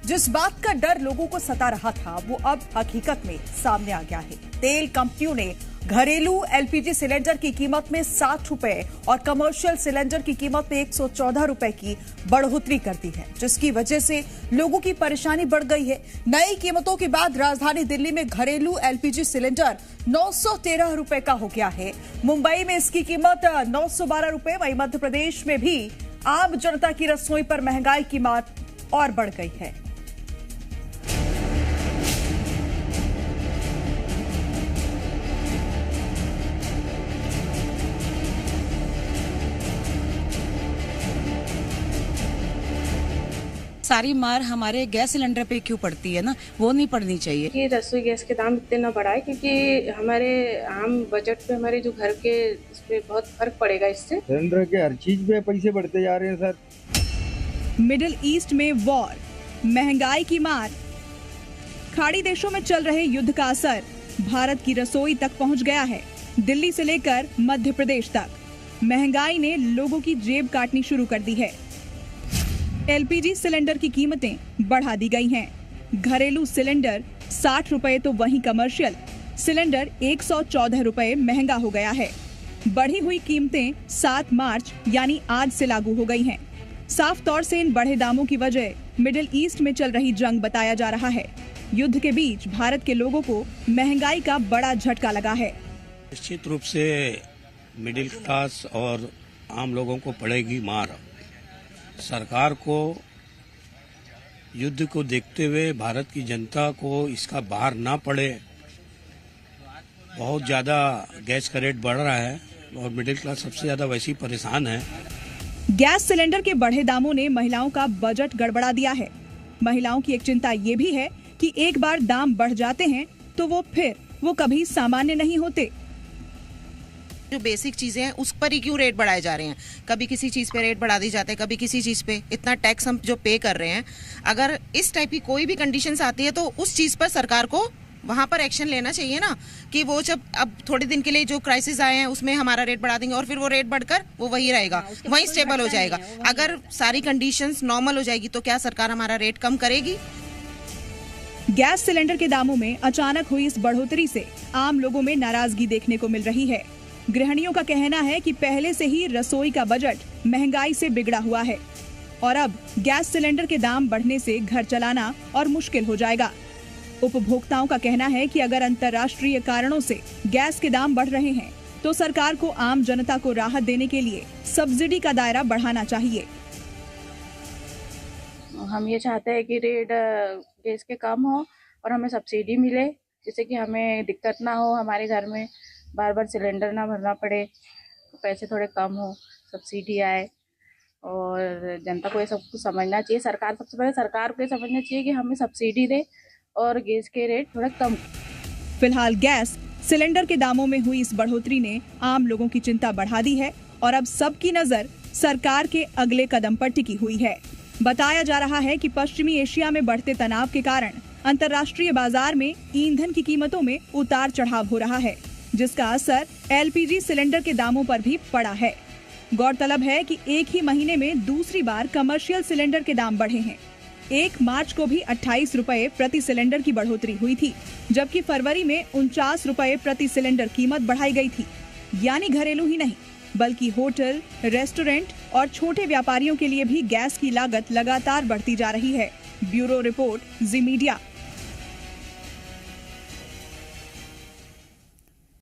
जिस बात का डर लोगों को सता रहा था वो अब हकीकत में सामने आ गया है। तेल कंपनियों ने घरेलू एलपीजी सिलेंडर की कीमत में 60 रुपए और कमर्शियल सिलेंडर की कीमत में 114 रुपए की बढ़ोतरी कर दी है, जिसकी वजह से लोगों की परेशानी बढ़ गई है। नई कीमतों के बाद राजधानी दिल्ली में घरेलू एलपीजी सिलेंडर 913 रुपए का हो गया है। मुंबई में इसकी कीमत 912 रुपए। वहीं मध्य प्रदेश में भी आम जनता की रसोई पर महंगाई की मार और बढ़ गई है। सारी मार हमारे गैस सिलेंडर पे क्यों पड़ती है ना, वो नहीं पड़नी चाहिए। कि रसोई गैस के दाम इतने ना बढ़ाए, क्योंकि हमारे आम बजट पे हमारे जो घर के इस पे बहुत फर्क पड़ेगा इससे। सिलेंडर के हर चीज पे पैसे बढ़ते जा रहे हैं सर। मिडिल ईस्ट में वॉर, महंगाई की मार, खाड़ी देशों में चल रहे युद्ध का असर भारत की रसोई तक पहुंच गया है। दिल्ली से लेकर मध्य प्रदेश तक महंगाई ने लोगों की जेब काटनी शुरू कर दी है। एलपीजी सिलेंडर की कीमतें बढ़ा दी गई हैं। घरेलू सिलेंडर 60 रुपए तो वहीं कमर्शियल सिलेंडर 114 रुपए महंगा हो गया है। बढ़ी हुई कीमतें 7 मार्च यानी आज से लागू हो गई हैं। साफ तौर से इन बढ़े दामों की वजह मिडिल ईस्ट में चल रही जंग बताया जा रहा है। युद्ध के बीच भारत के लोगों को महंगाई का बड़ा झटका लगा है। निश्चित रूप से मिडिल क्लास और आम लोगों को पड़ेगी मार। सरकार को युद्ध को देखते हुए भारत की जनता को इसका भार ना पड़े। बहुत ज्यादा गैस का रेट बढ़ रहा है और मिडिल क्लास सबसे ज्यादा वैसे ही परेशान है। गैस सिलेंडर के बढ़े दामों ने महिलाओं का बजट गड़बड़ा दिया है। महिलाओं की एक चिंता ये भी है कि एक बार दाम बढ़ जाते हैं तो वो कभी सामान्य नहीं होते। जो बेसिक चीजें हैं उस पर ही क्यों रेट बढ़ाए जा रहे हैं? कभी किसी चीज पे रेट बढ़ा दी जाते हैं, कभी किसी चीज पे। इतना टैक्स हम जो पे कर रहे हैं, अगर इस टाइप की कोई भी कंडीशंस आती है तो उस चीज पर सरकार को वहां पर एक्शन लेना चाहिए ना, कि वो जब अब थोड़े दिन के लिए जो क्राइसिस आए हैं उसमें हमारा रेट बढ़ा देंगे और फिर वो रेट बढ़कर वो वही रहेगा, वही स्टेबल हो जाएगा। अगर सारी कंडीशंस नॉर्मल हो जाएगी तो क्या सरकार हमारा रेट कम करेगी? गैस सिलेंडर के दामों में अचानक हुई इस बढ़ोतरी से आम लोगों में नाराजगी देखने को मिल रही है। गृहिणियों का कहना है कि पहले से ही रसोई का बजट महंगाई से बिगड़ा हुआ है और अब गैस सिलेंडर के दाम बढ़ने से घर चलाना और मुश्किल हो जाएगा। उपभोक्ताओं का कहना है कि अगर अंतर्राष्ट्रीय कारणों से गैस के दाम बढ़ रहे हैं तो सरकार को आम जनता को राहत देने के लिए सब्सिडी का दायरा बढ़ाना चाहिए। हम ये चाहते हैं कि रेट गैस के कम हो और हमें सब्सिडी मिले, जिससे कि हमें दिक्कत ना हो, हमारे घर में बार बार सिलेंडर ना भरना पड़े, पैसे थोड़े कम हो, सब्सिडी आए। और जनता को ये सब कुछ समझना चाहिए। सरकार, सबसे पहले सरकार को ये समझना चाहिए कि हमें सब्सिडी दे और गैस के रेट थोड़ा कम। फिलहाल गैस सिलेंडर के दामों में हुई इस बढ़ोतरी ने आम लोगों की चिंता बढ़ा दी है और अब सबकी नजर सरकार के अगले कदम पर टिकी हुई है। बताया जा रहा है कि पश्चिमी एशिया में बढ़ते तनाव के कारण अंतर्राष्ट्रीय बाजार में ईंधन की कीमतों में उतार चढ़ाव हो रहा है, जिसका असर एलपीजी सिलेंडर के दामों पर भी पड़ा है। गौरतलब है कि एक ही महीने में दूसरी बार कमर्शियल सिलेंडर के दाम बढ़े हैं। 1 मार्च को भी 28 रुपए प्रति सिलेंडर की बढ़ोतरी हुई थी, जबकि फरवरी में 49 रुपए प्रति सिलेंडर कीमत बढ़ाई गई थी। यानी घरेलू ही नहीं बल्कि होटल, रेस्टोरेंट और छोटे व्यापारियों के लिए भी गैस की लागत लगातार बढ़ती जा रही है। ब्यूरो रिपोर्ट, जी मीडिया।